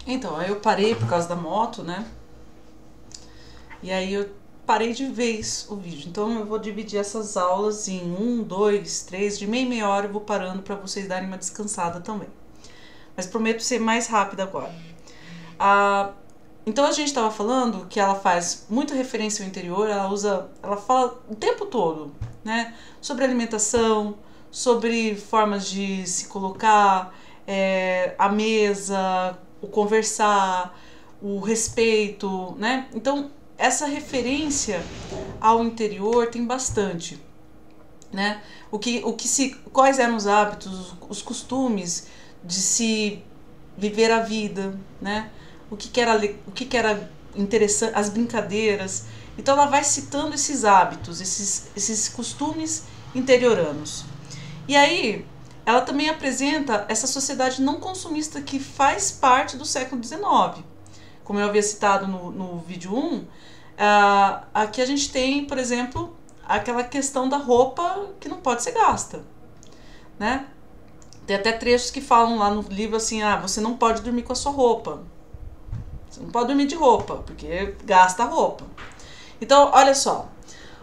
Então, aí eu parei por causa da moto, né? E aí eu parei de vez o vídeo. Então eu vou dividir essas aulas em 1, 2, 3, de meia em meia hora eu vou parando para vocês darem uma descansada também. Mas prometo ser mais rápida agora. Então a gente estava falando que ela faz muita referência ao interior, ela fala o tempo todo, né? Sobre alimentação, sobre formas de se colocar, a mesa, o conversar, o respeito, né? Então essa referência ao interior tem bastante, né? Quais eram os hábitos, os costumes de se viver a vida, né? O que era interessante, as brincadeiras. Então ela vai citando esses hábitos, esses costumes interioranos. E aí ela também apresenta essa sociedade não consumista que faz parte do século XIX. Como eu havia citado no vídeo 1, aqui a gente tem, por exemplo, aquela questão da roupa que não pode ser gasta, né? Tem até trechos que falam lá no livro assim, você não pode dormir com a sua roupa. Você não pode dormir de roupa, porque gasta a roupa. Então, olha só.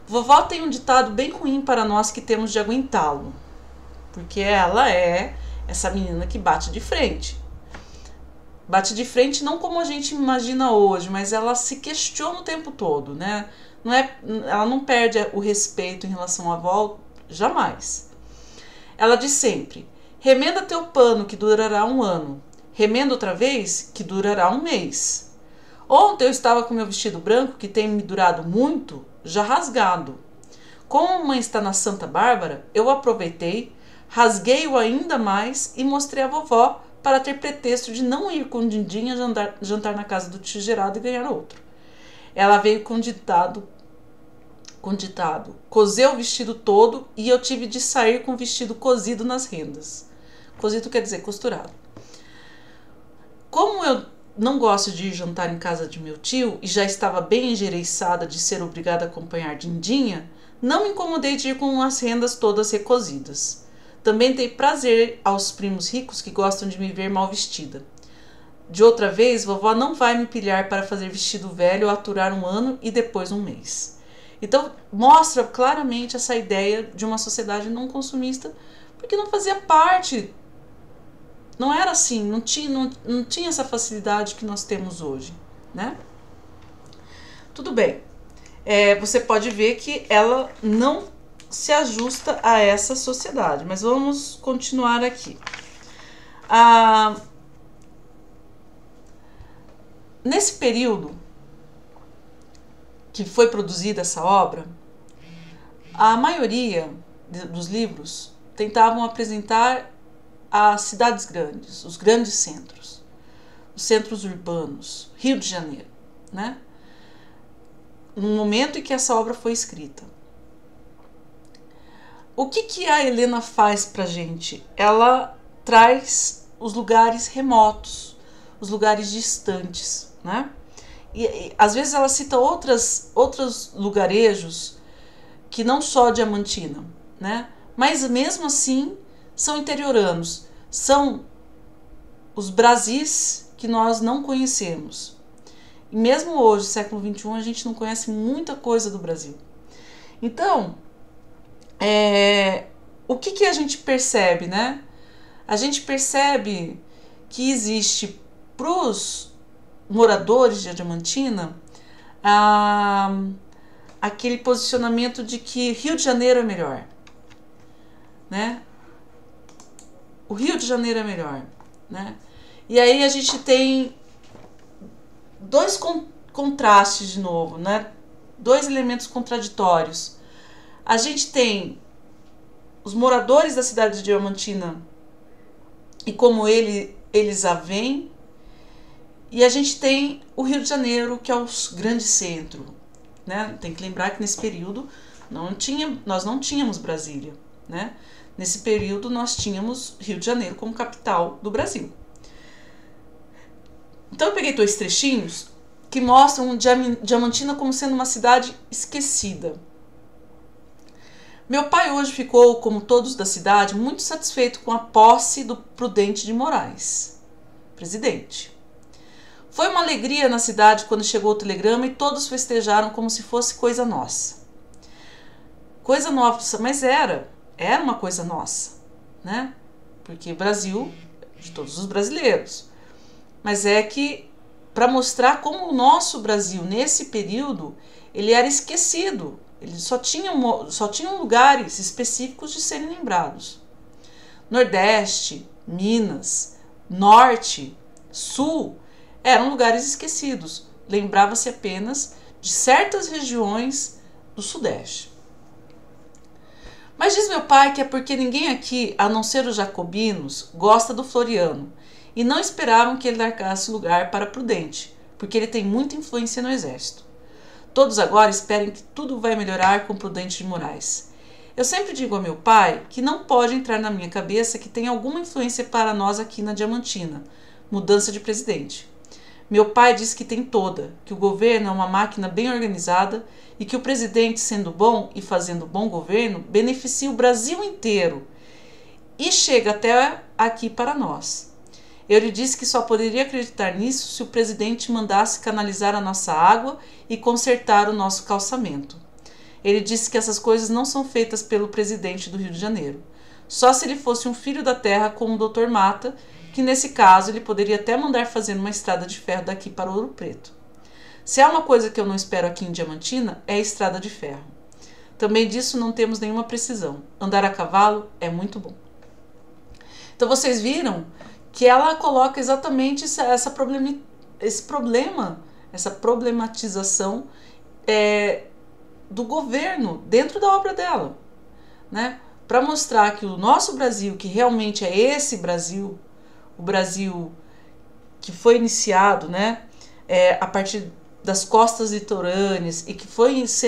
Vovó tem um ditado bem ruim para nós que temos de aguentá-lo. Porque ela é essa menina que bate de frente. Bate de frente não como a gente imagina hoje, mas ela se questiona o tempo todo, né? Ela não perde o respeito em relação à avó, jamais. Ela diz sempre, remenda teu pano que durará 1 ano. Remenda outra vez que durará 1 mês. Ontem eu estava com meu vestido branco, que tem me durado muito, já rasgado. Como a mãe está na Santa Bárbara, eu aproveitei, rasguei-o ainda mais e mostrei à vovó para ter pretexto de não ir com Dindinha jantar na casa do tio Geraldo e ganhar outro. Ela veio com ditado, cozeu o vestido todo e eu tive de sair com o vestido cozido nas rendas. Cozido quer dizer costurado. Como eu não gosto de ir jantar em casa de meu tio e já estava bem engereiçada de ser obrigada a acompanhar Dindinha, não me incomodei de ir com as rendas todas recozidas. Também dei prazer aos primos ricos que gostam de me ver mal vestida. De outra vez, vovó não vai me pilhar para fazer vestido velho ou aturar 1 ano e depois 1 mês. Então, mostra claramente essa ideia de uma sociedade não consumista, porque não fazia parte, não era assim, não tinha essa facilidade que nós temos hoje, né? Tudo bem, você pode ver que ela não se ajusta a essa sociedade, mas vamos continuar aqui. Nesse período que foi produzida essa obra, a maioria dos livros tentavam apresentar as cidades grandes, os grandes centros, os centros urbanos, Rio de Janeiro, né? No momento em que essa obra foi escrita. O que a Helena faz pra gente? Ela traz os lugares remotos, os lugares distantes, né? E às vezes ela cita outros lugarejos que não só Diamantina, né? Mas mesmo assim são interioranos, são os Brasis que nós não conhecemos. E mesmo hoje, século XXI, a gente não conhece muita coisa do Brasil. Então, o que a gente percebe, né? A gente percebe que existe para os moradores de Diamantina aquele posicionamento de que Rio de Janeiro é melhor, né? O Rio de Janeiro é melhor, né? E aí a gente tem dois contrastes de novo, né? 2 elementos contraditórios. A gente tem os moradores da cidade de Diamantina e como eles a veem, e a gente tem o Rio de Janeiro, que é o grande centro, né? Tem que lembrar que nesse período nós não tínhamos Brasília, né? Nesse período nós tínhamos Rio de Janeiro como capital do Brasil. Então eu peguei 2 trechinhos que mostram Diamantina como sendo uma cidade esquecida. Meu pai hoje ficou, como todos da cidade, muito satisfeito com a posse do Prudente de Moraes, presidente. Foi uma alegria na cidade quando chegou o telegrama e todos festejaram como se fosse coisa nossa. Coisa nossa, mas era uma coisa nossa, né? Porque o Brasil é de todos os brasileiros. Mas é que para mostrar como o nosso Brasil nesse período ele era esquecido, ele só tinham lugares específicos de serem lembrados. Nordeste, Minas, Norte, Sul eram lugares esquecidos. Lembrava-se apenas de certas regiões do Sudeste. Mas diz meu pai que é porque ninguém aqui, a não ser os jacobinos, gosta do Floriano e não esperavam que ele largasse lugar para Prudente, porque ele tem muita influência no exército. Todos agora esperam que tudo vai melhorar com Prudente de Moraes. Eu sempre digo a meu pai que não pode entrar na minha cabeça que tem alguma influência para nós aqui na Diamantina, mudança de presidente. Meu pai diz que tem toda, que o governo é uma máquina bem organizada e que o presidente, sendo bom e fazendo bom governo, beneficia o Brasil inteiro e chega até aqui para nós. Eu lhe disse que só poderia acreditar nisso se o presidente mandasse canalizar a nossa água e consertar o nosso calçamento. Ele disse que essas coisas não são feitas pelo presidente do Rio de Janeiro. Só se ele fosse um filho da terra como o Dr. Mata, que nesse caso ele poderia até mandar fazer uma estrada de ferro daqui para Ouro Preto. Se há uma coisa que eu não espero aqui em Diamantina, é a estrada de ferro. Também disso não temos nenhuma precisão. Andar a cavalo é muito bom. Então vocês viram que ela coloca exatamente essa problematização do governo dentro da obra dela, né? Para mostrar que o nosso Brasil, que realmente é esse Brasil, o Brasil que foi iniciado, né, a partir das costas litorâneas e que fomos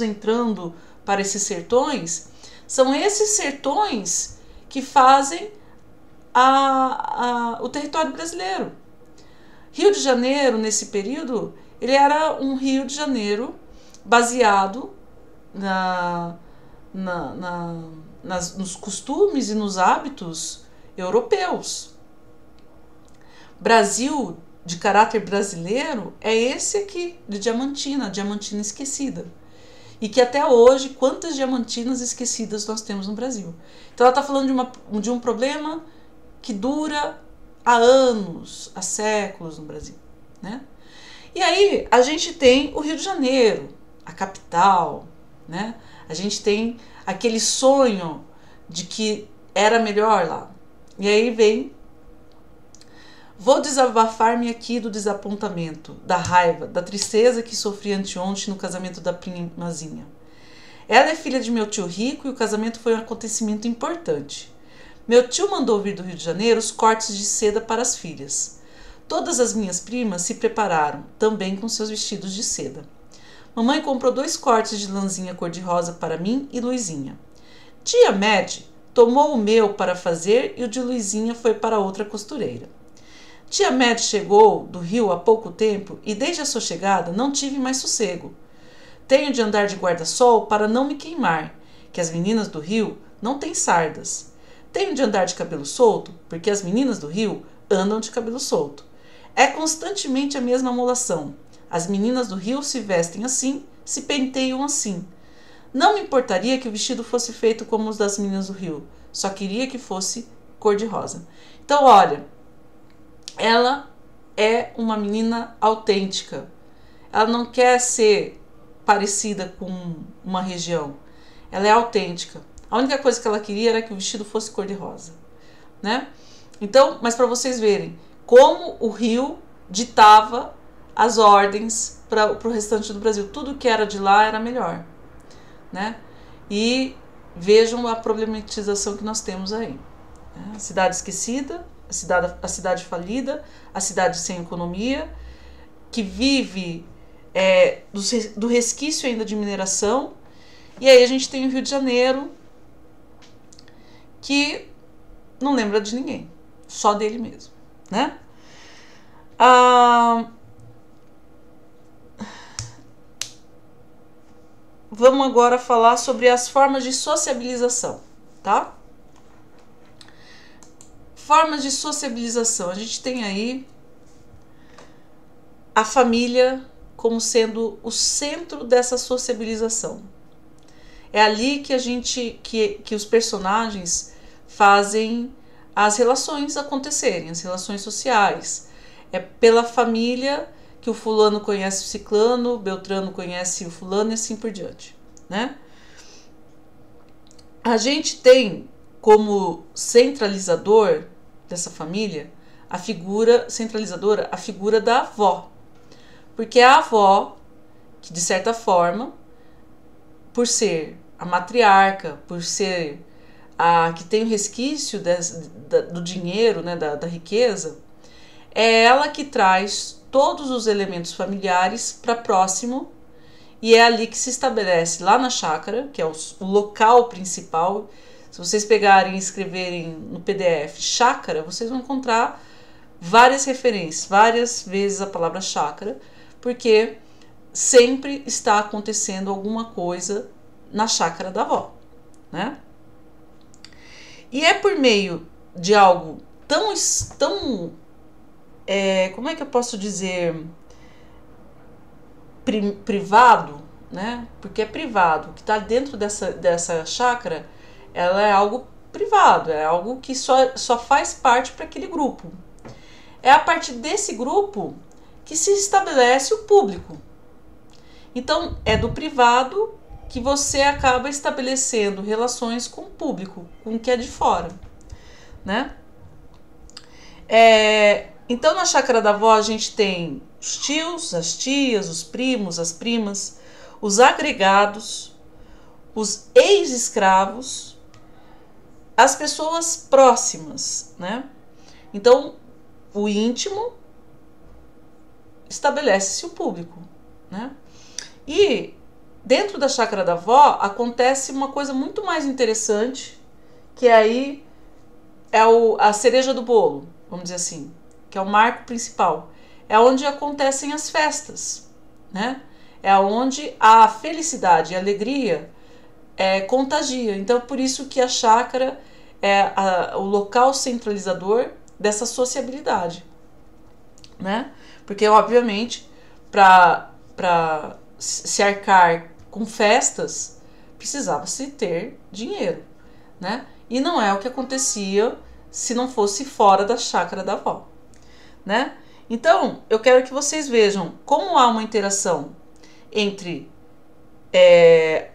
entrando para esses sertões, são esses sertões que fazem o território brasileiro. Rio de Janeiro, nesse período, ele era um Rio de Janeiro baseado nos costumes e nos hábitos europeus. Brasil de caráter brasileiro é esse aqui, de Diamantina, a Diamantina esquecida. E que até hoje, quantas diamantinas esquecidas nós temos no Brasil. Então ela está falando de um problema que dura há anos, há séculos no Brasil, né? E aí a gente tem o Rio de Janeiro, a capital, né? A gente tem aquele sonho de que era melhor lá. E aí vem: vou desabafar-me aqui do desapontamento, da raiva, da tristeza que sofri anteontem no casamento da primazinha. Ela é filha de meu tio rico e o casamento foi um acontecimento importante. Meu tio mandou vir do Rio de Janeiro os cortes de seda para as filhas. Todas as minhas primas se prepararam, também com seus vestidos de seda. Mamãe comprou 2 cortes de lãzinha cor-de-rosa para mim e Luizinha. Tia Mad tomou o meu para fazer e o de Luizinha foi para outra costureira. Tia Mad chegou do Rio há pouco tempo e desde a sua chegada não tive mais sossego. Tenho de andar de guarda-sol para não me queimar, que as meninas do Rio não têm sardas. Tenho de andar de cabelo solto, porque as meninas do Rio andam de cabelo solto. É constantemente a mesma amolação. As meninas do Rio se vestem assim, se penteiam assim. Não me importaria que o vestido fosse feito como os das meninas do Rio, só queria que fosse cor-de-rosa. Então, olha, ela é uma menina autêntica. Ela não quer ser parecida com uma região. Ela é autêntica. A única coisa que ela queria era que o vestido fosse cor-de-rosa, né? Então, mas para vocês verem como o Rio ditava as ordens para o restante do Brasil. Tudo que era de lá era melhor, né? E vejam a problematização que nós temos aí. Né? A cidade esquecida, a cidade falida, a cidade sem economia, que vive do resquício ainda de mineração. E aí a gente tem o Rio de Janeiro, que não lembra de ninguém, só dele mesmo, né? Vamos agora falar sobre as formas de sociabilização, tá? Formas de sociabilização. A gente tem aí a família como sendo o centro dessa sociabilização. É ali que os personagens fazem as relações acontecerem, as relações sociais. É pela família que o fulano conhece o ciclano, o beltrano conhece o fulano e assim por diante, né? A gente tem como centralizador dessa família a figura centralizadora, a figura da avó. Porque é a avó que, de certa forma, por ser a matriarca, por ser a que tem o resquício do dinheiro, né, da riqueza, é ela que traz todos os elementos familiares para próximo, e é ali que se estabelece, lá na chácara, que é o local principal. Se vocês pegarem e escreverem no PDF chácara, vocês vão encontrar várias referências, várias vezes a palavra chácara, porque sempre está acontecendo alguma coisa na chácara da avó, né? E é por meio de algo tão como é que eu posso dizer, privado, né? Porque é privado, o que está dentro dessa chácara, ela é algo privado, é algo que só faz parte para aquele grupo. É a partir desse grupo que se estabelece o público. Então, é do privado que você acaba estabelecendo relações com o público, com o que é de fora, né? Então, na chácara da avó, a gente tem os tios, as tias, os primos, as primas, os agregados, os ex-escravos, as pessoas próximas, né? Então, o íntimo estabelece-se o público, né? E dentro da chácara da avó acontece uma coisa muito mais interessante, que aí é a cereja do bolo, vamos dizer assim, que é o marco principal. É onde acontecem as festas, né? É onde a felicidade e a alegria contagia. Então, por isso que a chácara é o local centralizador dessa sociabilidade, né? Porque, obviamente, para se arcar com festas, precisava-se ter dinheiro, né? E não é o que acontecia se não fosse fora da chácara da avó, né? Então, eu quero que vocês vejam como há uma interação entre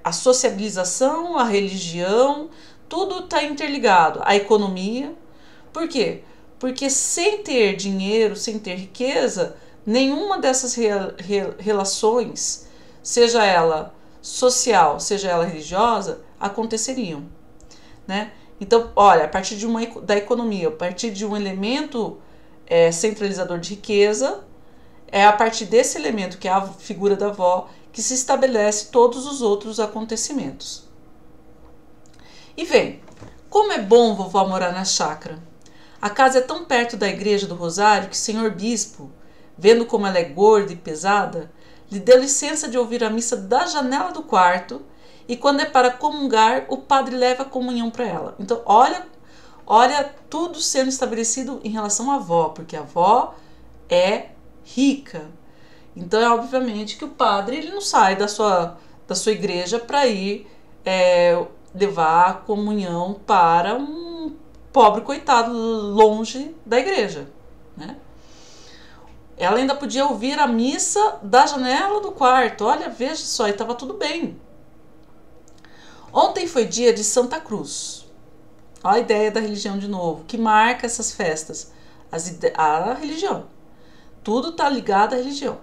a sociabilização, a religião, tudo está interligado, a economia. Por quê? Porque sem ter dinheiro, sem ter riqueza, nenhuma dessas relações, seja ela social, seja ela religiosa, aconteceriam, né? Então, olha, a partir da economia, a partir de um elemento centralizador de riqueza, é a partir desse elemento, que é a figura da avó, que se estabelece todos os outros acontecimentos. E vem, como é bom vovó morar na chácara. A casa é tão perto da igreja do Rosário que o senhor bispo, vendo como ela é gorda e pesada, lhe deu licença de ouvir a missa da janela do quarto, e quando é para comungar, o padre leva a comunhão para ela. Então, olha tudo sendo estabelecido em relação à avó, porque a avó é rica. Então, é obviamente que o padre ele não sai da sua igreja para ir levar a comunhão para um pobre coitado longe da igreja, né? Ela ainda podia ouvir a missa da janela do quarto. Olha, veja só, e estava tudo bem. Ontem foi dia de Santa Cruz. Olha a ideia da religião de novo, que marca essas festas. A religião. Tudo está ligado à religião.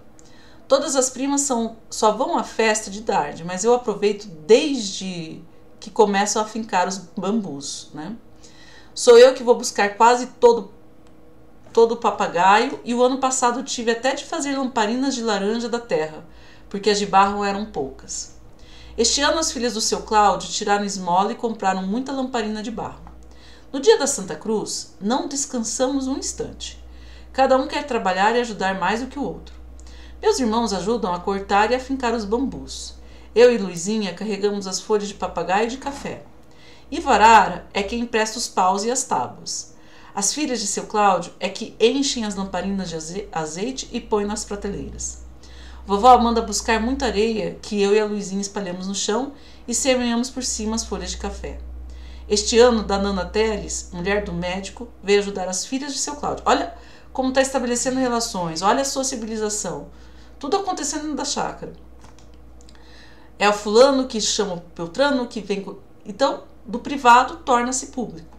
Todas as primas só vão à festa de tarde, mas eu aproveito desde que começam a fincar os bambus, né? Sou eu que vou buscar quase todo o papagaio, e o ano passado tive até de fazer lamparinas de laranja da terra, porque as de barro eram poucas. Este ano as filhas do seu Cláudio tiraram esmola e compraram muita lamparina de barro. No dia da Santa Cruz, não descansamos um instante. Cada um quer trabalhar e ajudar mais do que o outro. Meus irmãos ajudam a cortar e a fincar os bambus. Eu e Luizinha carregamos as folhas de papagaio e de café. Ivarara é quem empresta os paus e as tábuas. As filhas de seu Cláudio é que enchem as lamparinas de azeite e põem nas prateleiras. Vovó manda buscar muita areia que eu e a Luizinha espalhamos no chão e semeamos por cima as folhas de café. Este ano, da Nana Teles, mulher do médico, veio ajudar as filhas de seu Cláudio. Olha como está estabelecendo relações, olha a sociabilização. Tudo acontecendo dentro da chácara. É o fulano que chama o Beltrano, que vem... Então, do privado, torna-se público.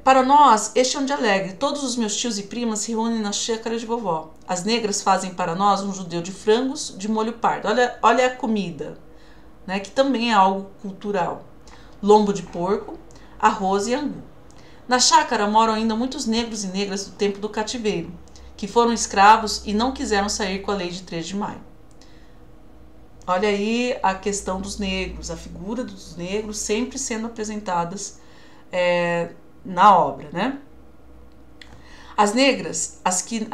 Para nós, este é um dia alegre. Todos os meus tios e primas se reúnem na chácara de vovó. As negras fazem para nós um judeu de frangos de molho pardo. Olha a comida, né, que também é algo cultural. Lombo de porco, arroz e angu. Na chácara moram ainda muitos negros e negras do tempo do cativeiro, que foram escravos e não quiseram sair com a lei de 3 de maio. Olha aí a questão dos negros, a figura dos negros sempre sendo apresentadas na obra, né? As negras, as que...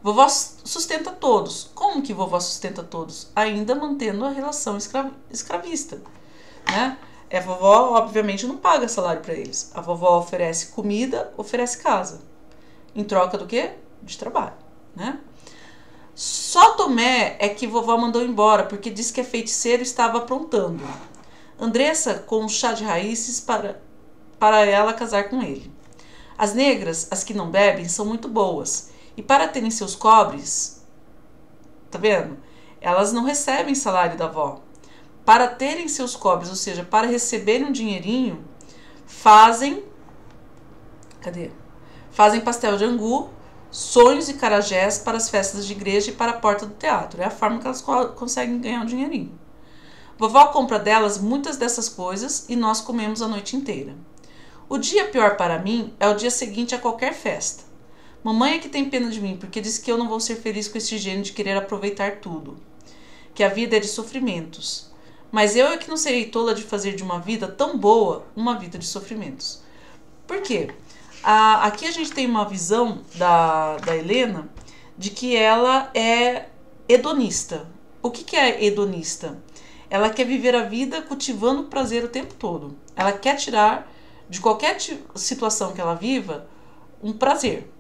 vovó sustenta todos. Como que vovó sustenta todos? Ainda mantendo a relação escravista, né? A vovó, obviamente, não paga salário para eles. A vovó oferece comida, oferece casa. Em troca do quê? De trabalho, né? Só Tomé é que vovó mandou embora, porque disse que a feiticeira estava aprontando. Andressa com um chá de raízes para ela casar com ele. As negras, as que não bebem, são muito boas. E para terem seus cobres, tá vendo? Elas não recebem salário da avó. Para terem seus cobres, ou seja, para receberem um dinheirinho, fazem pastel de angu, sonhos e carajés para as festas de igreja e para a porta do teatro. É a forma que elas conseguem ganhar um dinheirinho. Vovó compra delas muitas dessas coisas e nós comemos a noite inteira. O dia pior para mim é o dia seguinte a qualquer festa. Mamãe é que tem pena de mim, porque diz que eu não vou ser feliz com esse gênio de querer aproveitar tudo. Que a vida é de sofrimentos. Mas eu é que não serei tola de fazer de uma vida tão boa uma vida de sofrimentos. Por quê? Aqui a gente tem uma visão da Helena de que ela é hedonista. O que é hedonista? Ela quer viver a vida cultivando o prazer o tempo todo. Ela quer tirar de qualquer situação que ela viva um prazer,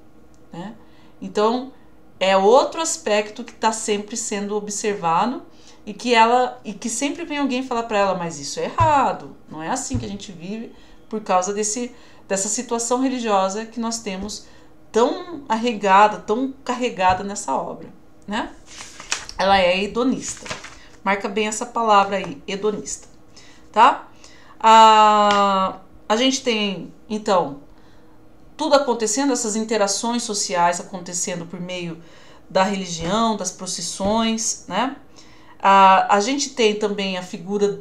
né? Então, é outro aspecto que está sempre sendo observado e que sempre vem alguém falar para ela, mas isso é errado, não é assim que a gente vive por causa dessa situação religiosa que nós temos tão arraigada, tão carregada nessa obra, né? Ela é hedonista. Marca bem essa palavra aí, hedonista, tá? A gente tem, então, tudo acontecendo, essas interações sociais acontecendo por meio da religião, das procissões, né? A gente tem também a figura,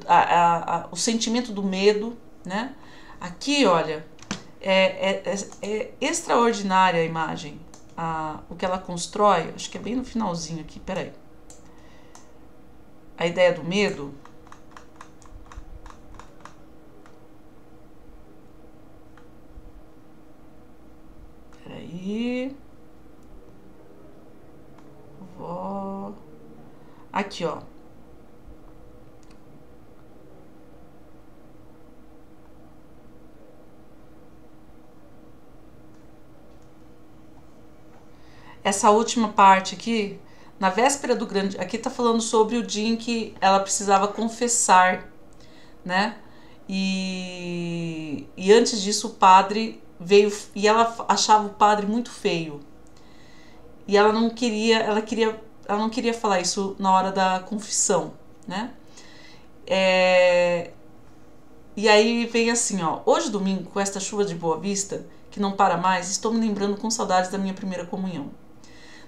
o sentimento do medo, né? Aqui, olha, é extraordinária a imagem, o que ela constrói, acho que é bem no finalzinho aqui, peraí. A ideia do medo. Peraí. Aqui, ó. Essa última parte aqui, na véspera do grande... Aqui tá falando sobre o dia em que ela precisava confessar, né? E antes disso o padre veio... E ela achava o padre muito feio. E ela não queria falar isso na hora da confissão, né? E aí vem assim, ó. Hoje, domingo, com esta chuva de Boa Vista, que não para mais, estou me lembrando com saudades da minha primeira comunhão.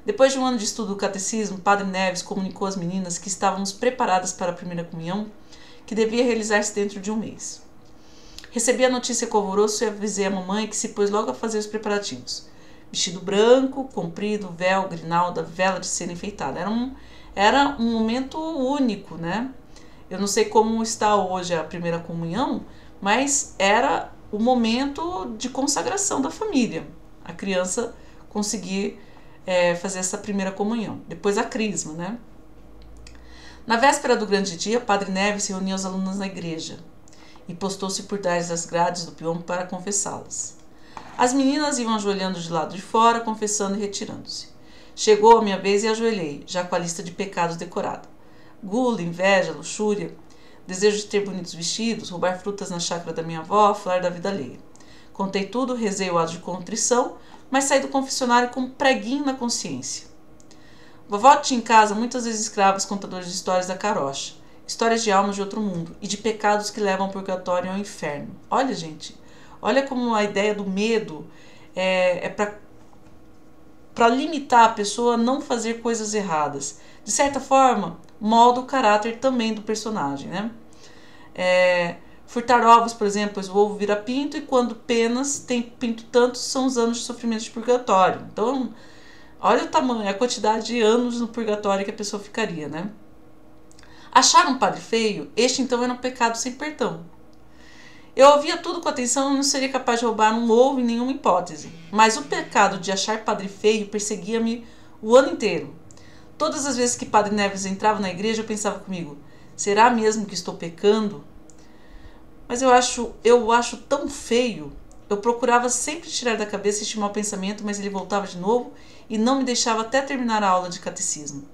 Depois de um ano de estudo do catecismo, Padre Neves comunicou às meninas que estávamos preparadas para a primeira comunhão, que devia realizar-se dentro de um mês. Recebi a notícia com alvoroço e avisei a mamãe, que se pôs logo a fazer os preparativos. Vestido branco, comprido, véu, grinalda, vela de cera enfeitada. Era um momento único, né? Eu não sei como está hoje a primeira comunhão, mas era o momento de consagração da família. A criança conseguir fazer essa primeira comunhão. Depois a crisma, né? Na véspera do grande dia, Padre Neves reuniu as alunas na igreja. e postou-se por trás das grades do peão para confessá-las. As meninas iam ajoelhando de lado de fora, confessando e retirando-se. Chegou a minha vez e ajoelhei, já com a lista de pecados decorada. Gula, inveja, luxúria, desejo de ter bonitos vestidos, roubar frutas na chácara da minha avó, falar da vida alheia. Contei tudo, rezei o ato de contrição, mas saí do confessionário com um preguinho na consciência. Vovó tinha em casa muitas vezes escravos contadores de histórias da carocha, histórias de almas de outro mundo e de pecados que levam ao purgatório e ao inferno. Olha, gente, olha como a ideia do medo é para limitar a pessoa a não fazer coisas erradas. De certa forma, molda o caráter também do personagem, né? Furtar ovos, por exemplo, pois o ovo vira pinto e quando penas tem pinto tantos são os anos de sofrimento de purgatório. Então, olha o tamanho, a quantidade de anos no purgatório que a pessoa ficaria, né? Achar um padre feio, este então era um pecado sem perdão. Eu ouvia tudo com atenção e não seria capaz de roubar um ovo em nenhuma hipótese. Mas o pecado de achar padre feio perseguia-me o ano inteiro. Todas as vezes que Padre Neves entrava na igreja, eu pensava comigo, será mesmo que estou pecando? Mas eu acho tão feio. Eu procurava sempre tirar da cabeça este mau pensamento, mas ele voltava de novo e não me deixava até terminar a aula de catecismo.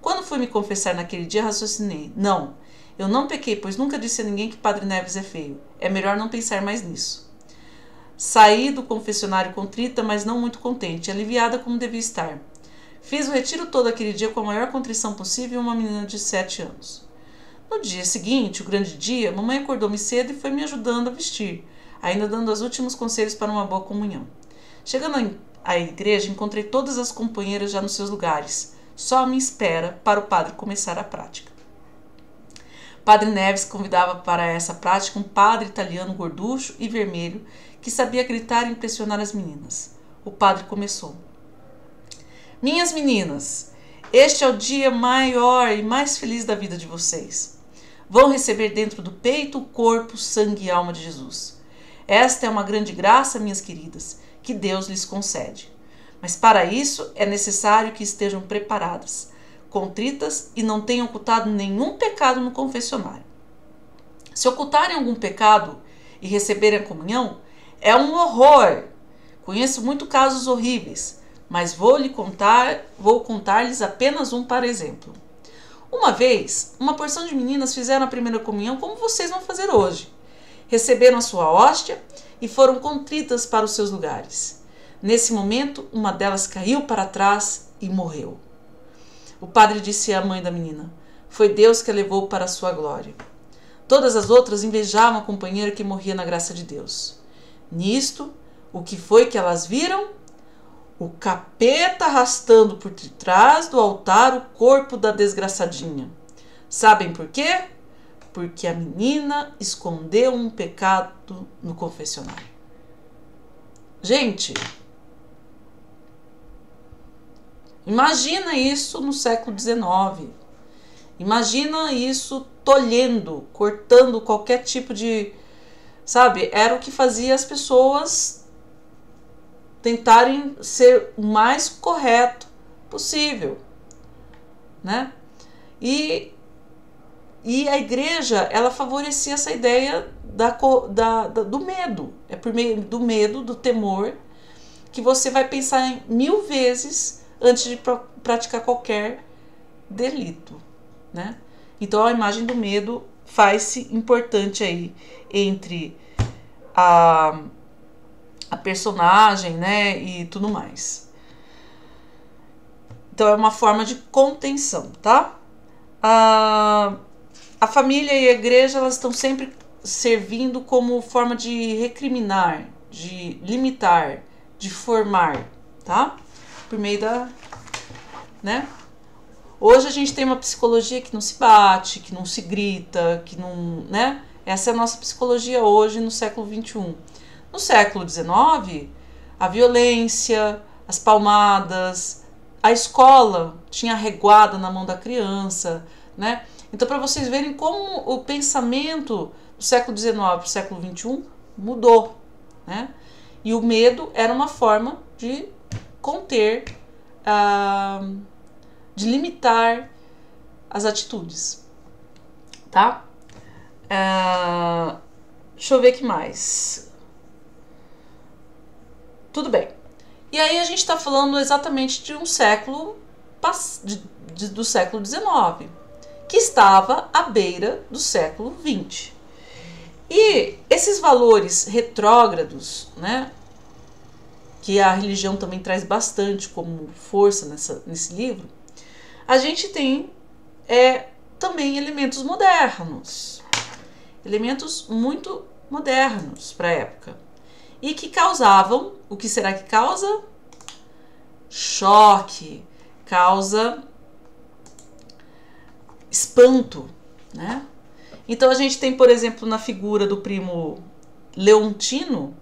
Quando fui me confessar naquele dia, raciocinei. Não, eu não pequei, pois nunca disse a ninguém que Padre Neves é feio. É melhor não pensar mais nisso. Saí do confessionário contrita, mas não muito contente, aliviada como devia estar. Fiz o retiro todo aquele dia com a maior contrição possível e uma menina de 7 anos. No dia seguinte, o grande dia, mamãe acordou-me cedo e foi me ajudando a vestir, ainda dando os últimos conselhos para uma boa comunhão. Chegando à igreja, encontrei todas as companheiras já nos seus lugares, só à minha espera para o padre começar a prática. Padre Neves convidava para essa prática um padre italiano gorducho e vermelho que sabia gritar e impressionar as meninas. O padre começou. Minhas meninas, este é o dia maior e mais feliz da vida de vocês. Vão receber dentro do peito o corpo, sangue e alma de Jesus. Esta é uma grande graça, minhas queridas, que Deus lhes concede. Mas para isso é necessário que estejam preparadas, contritas e não tenham ocultado nenhum pecado no confessionário. Se ocultarem algum pecado e receberem a comunhão, é um horror. Conheço muitos casos horríveis, mas vou contar-lhes apenas um para exemplo. Uma vez, uma porção de meninas fizeram a primeira comunhão como vocês vão fazer hoje. Receberam a sua hóstia e foram contritas para os seus lugares. Nesse momento, uma delas caiu para trás e morreu. O padre disse à mãe da menina, foi Deus que a levou para a sua glória. Todas as outras invejavam a companheira que morria na graça de Deus. Nisto, o que foi que elas viram? O capeta arrastando por detrás do altar o corpo da desgraçadinha. Sabem por quê? Porque a menina escondeu um pecado no confessionário. Gente, imagina isso no século XIX. Imagina isso tolhendo, cortando qualquer tipo de... Sabe, era o que fazia as pessoas tentarem ser o mais correto possível, né? E a igreja, ela favorecia essa ideia do medo. É por meio do medo, do temor, que você vai pensar em 1000 vezes antes de praticar qualquer delito, né? Então a imagem do medo faz-se importante aí entre a personagem, né, e tudo mais. Então é uma forma de contenção, tá? A família e a igreja, elas estão sempre servindo como forma de recriminar, de limitar, de formar, tá? Por meio da, né? Hoje a gente tem uma psicologia que não se bate, que não se grita, que não, né? Essa é a nossa psicologia hoje no século XXI. No século XIX, a violência, as palmadas, a escola tinha reguada na mão da criança, né? Então, para vocês verem como o pensamento do século XIX para o século XXI mudou, né? E o medo era uma forma de conter, de limitar as atitudes, tá? Deixa eu ver o que mais. Tudo bem. E aí a gente está falando exatamente de um século do século XIX, que estava à beira do século XX. E esses valores retrógrados, né, que a religião também traz bastante como força nesse livro, a gente tem também elementos modernos, elementos muito modernos para a época, e que causavam, o que será que causa? Choque, causa espanto, né? Então a gente tem, por exemplo, na figura do primo Leontino,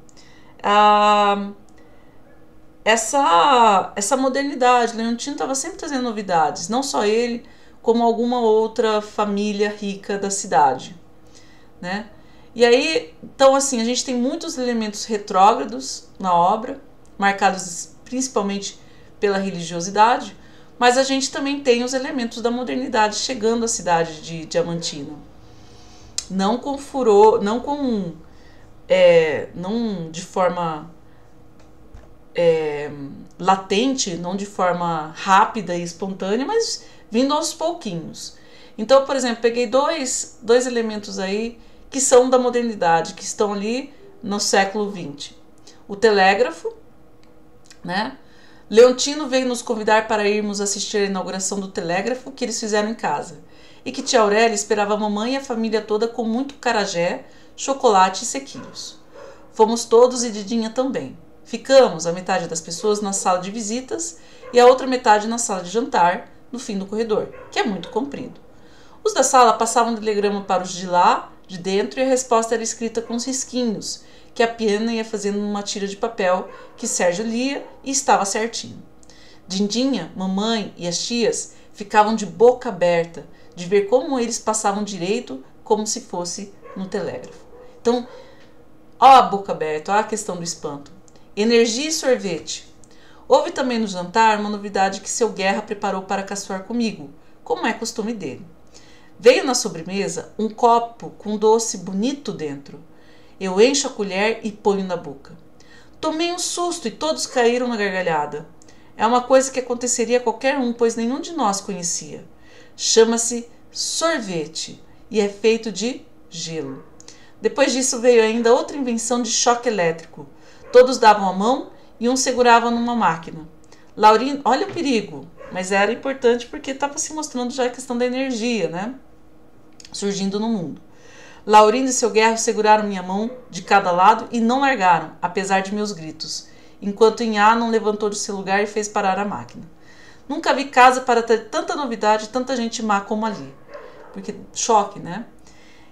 essa modernidade. Leontino estava sempre trazendo novidades, não só ele, como alguma outra família rica da cidade, né? E aí, então assim, a gente tem muitos elementos retrógrados na obra, marcados principalmente pela religiosidade, mas a gente também tem os elementos da modernidade chegando à cidade de Diamantina. Não com furor, não de forma latente, não de forma rápida e espontânea, mas vindo aos pouquinhos. Então, por exemplo, peguei dois elementos aí que são da modernidade, que estão ali no século XX. O telégrafo, né? Leontino veio nos convidar para irmos assistir a inauguração do telégrafo que eles fizeram em casa, e que tia Aurélia esperava a mamãe e a família toda com muito carajé, chocolate e sequilhos. Fomos todos e Didinha também. Ficamos, a metade das pessoas, na sala de visitas e a outra metade na sala de jantar, no fim do corredor, que é muito comprido. Os da sala passavam um telegrama para os de lá, de dentro, e a resposta era escrita com os risquinhos, que a Piana ia fazendo numa tira de papel que Sérgio lia e estava certinho. Dindinha, mamãe e as tias ficavam de boca aberta de ver como eles passavam direito, como se fosse no telégrafo. Então, ó a boca aberta, ó a questão do espanto. Energia e sorvete. Houve também no jantar uma novidade que seu Guerra preparou para caçoar comigo, como é costume dele. Veio na sobremesa um copo com doce bonito dentro. Eu encho a colher e ponho na boca. Tomei um susto e todos caíram na gargalhada. É uma coisa que aconteceria a qualquer um, pois nenhum de nós conhecia. Chama-se sorvete e é feito de gelo. Depois disso veio ainda outra invenção de choque elétrico. Todos davam a mão e um segurava numa máquina. Laurindo, olha o perigo, mas era importante porque estava se mostrando já a questão da energia, né? Surgindo no mundo. Laurindo e seu Guerra seguraram minha mão de cada lado e não largaram, apesar de meus gritos, enquanto Inhá não levantou de seu lugar e fez parar a máquina. Nunca vi casa para ter tanta novidade e tanta gente má como ali. Porque choque, né?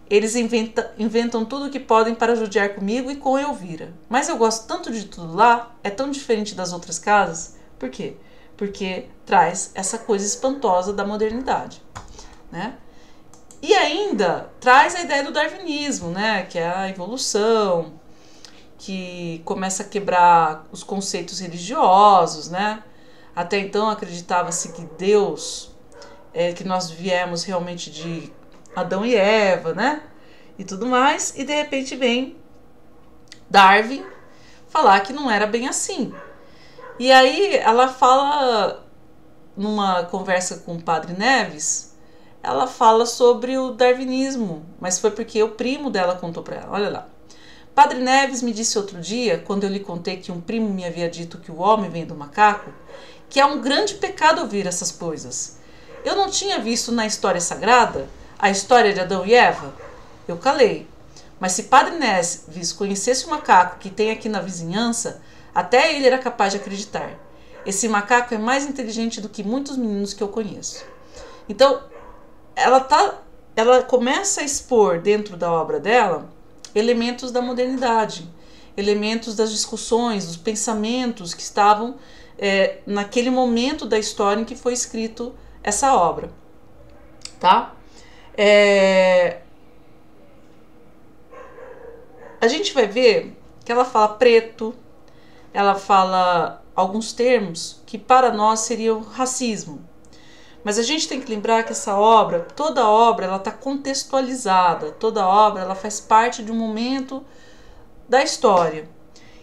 Eles inventam tudo o que podem para judiar comigo e com Elvira. Mas eu gosto tanto de tudo lá, é tão diferente das outras casas. Por quê? Porque traz essa coisa espantosa da modernidade, né? E ainda traz a ideia do darwinismo, né? Que é a evolução, que começa a quebrar os conceitos religiosos, né? Até então acreditava-se que Deus, que nós viemos realmente de Adão e Eva, né? E tudo mais. E de repente vem Darwin falar que não era bem assim. E aí ela fala, numa conversa com o Padre Neves, ela fala sobre o darwinismo, mas foi porque o primo dela contou para ela. Olha lá. Padre Neves me disse outro dia, quando eu lhe contei que um primo me havia dito que o homem vem do macaco, que é um grande pecado ouvir essas coisas. Eu não tinha visto na história sagrada a história de Adão e Eva? Eu calei. Mas se Padre Neves conhecesse o macaco que tem aqui na vizinhança, até ele era capaz de acreditar. Esse macaco é mais inteligente do que muitos meninos que eu conheço. Então, ela começa a expor dentro da obra dela elementos da modernidade, elementos das discussões, dos pensamentos que estavam naquele momento da história em que foi escrito essa obra, tá? A gente vai ver que ela fala preto, ela fala alguns termos que para nós seriam racismo, Mas a gente tem que lembrar que essa obra, toda obra, ela está contextualizada, toda obra ela faz parte de um momento da história.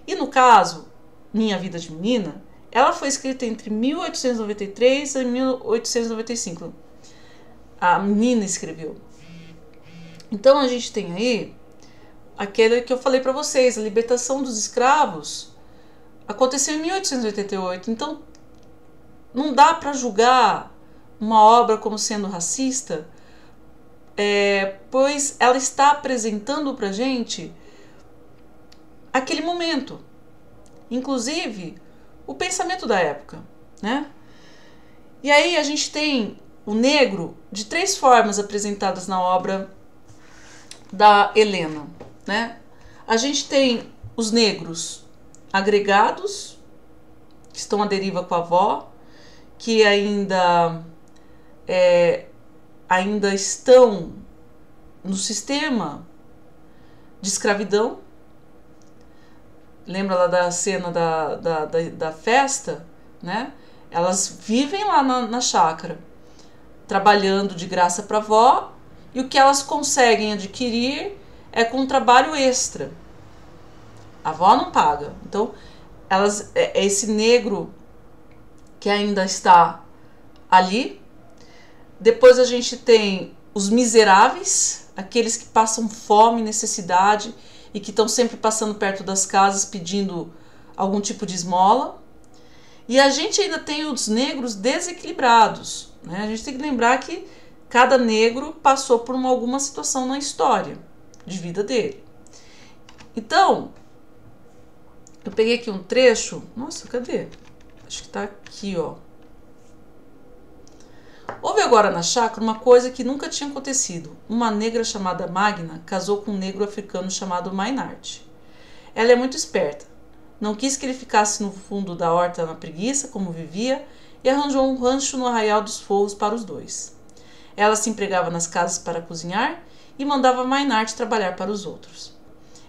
E no caso, Minha Vida de Menina, ela foi escrita entre 1893 e 1895. A menina escreveu. Então a gente tem aí aquele que eu falei para vocês, a libertação dos escravos aconteceu em 1888. Então não dá para julgar uma obra como sendo racista, pois ela está apresentando para gente aquele momento, inclusive o pensamento da época, né? E aí a gente tem o negro de 3 formas apresentadas na obra da Helena, né? A gente tem os negros agregados, que estão à deriva com a avó, que ainda estão no sistema de escravidão. Lembra lá da cena da festa, né? Elas vivem lá na chácara, trabalhando de graça para a avó, e o que elas conseguem adquirir é com um trabalho extra. A avó não paga. Então, é esse negro que ainda está ali. Depois a gente tem os miseráveis, aqueles que passam fome, necessidade e que estão sempre passando perto das casas pedindo algum tipo de esmola. E a gente ainda tem os negros desequilibrados, né? A gente tem que lembrar que cada negro passou por alguma situação na história de vida dele. Então, eu peguei aqui um trecho. Nossa, cadê? Acho que tá aqui, ó. Houve agora na chácara uma coisa que nunca tinha acontecido. Uma negra chamada Magna casou com um negro africano chamado Maynard. Ela é muito esperta. Não quis que ele ficasse no fundo da horta na preguiça, como vivia, e arranjou um rancho no Arraial dos Forros para os dois. Ela se empregava nas casas para cozinhar e mandava Maynard trabalhar para os outros.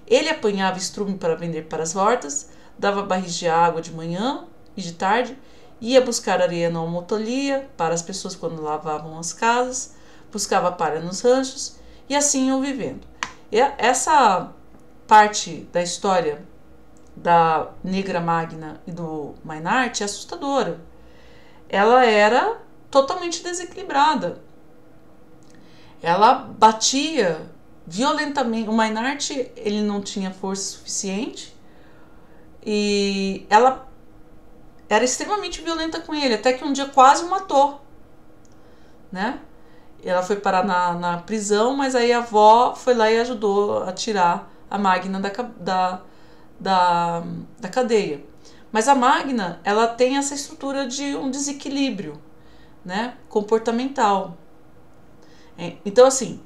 Ele apanhava estrume para vender para as hortas, dava barris de água de manhã e de tarde, ia buscar areia na almotolia para as pessoas quando lavavam as casas, buscava palha nos ranchos e assim iam vivendo. E essa parte da história da negra Magna e do Maynard é assustadora. Ela era totalmente desequilibrada. Ela batia violentamente. O Maynard, ele não tinha força suficiente e ela era extremamente violenta com ele, até que um dia quase o matou, né? Ela foi parar na prisão, mas aí a avó foi lá e ajudou a tirar a Magna da cadeia. Mas a Magna, ela tem essa estrutura de um desequilíbrio, né, comportamental. Então, assim,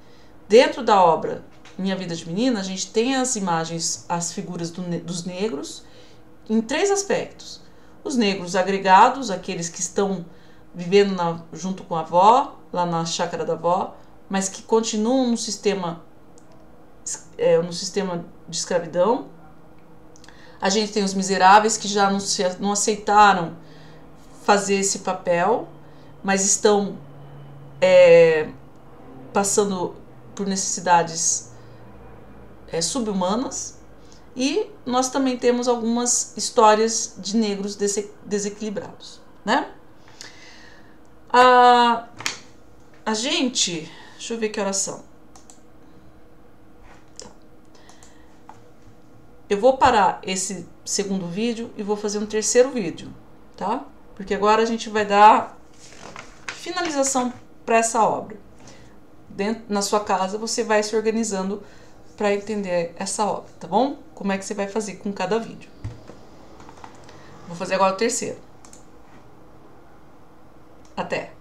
dentro da obra Minha Vida de Menina, a gente tem as imagens, as figuras dos negros em 3 aspectos. Os negros agregados, aqueles que estão vivendo junto com a avó, lá na chácara da avó, mas que continuam no sistema de escravidão. A gente tem os miseráveis que já não aceitaram fazer esse papel, mas estão passando por necessidades subhumanas. E nós também temos algumas histórias de negros desequilibrados, né? A gente... Deixa eu ver que horas são. Tá. Eu vou parar esse segundo vídeo e vou fazer um terceiro vídeo, tá? Porque agora a gente vai dar finalização para essa obra. Na sua casa você vai se organizando para entender essa obra, tá bom? Como é que você vai fazer com cada vídeo. Vou fazer agora o terceiro. Até!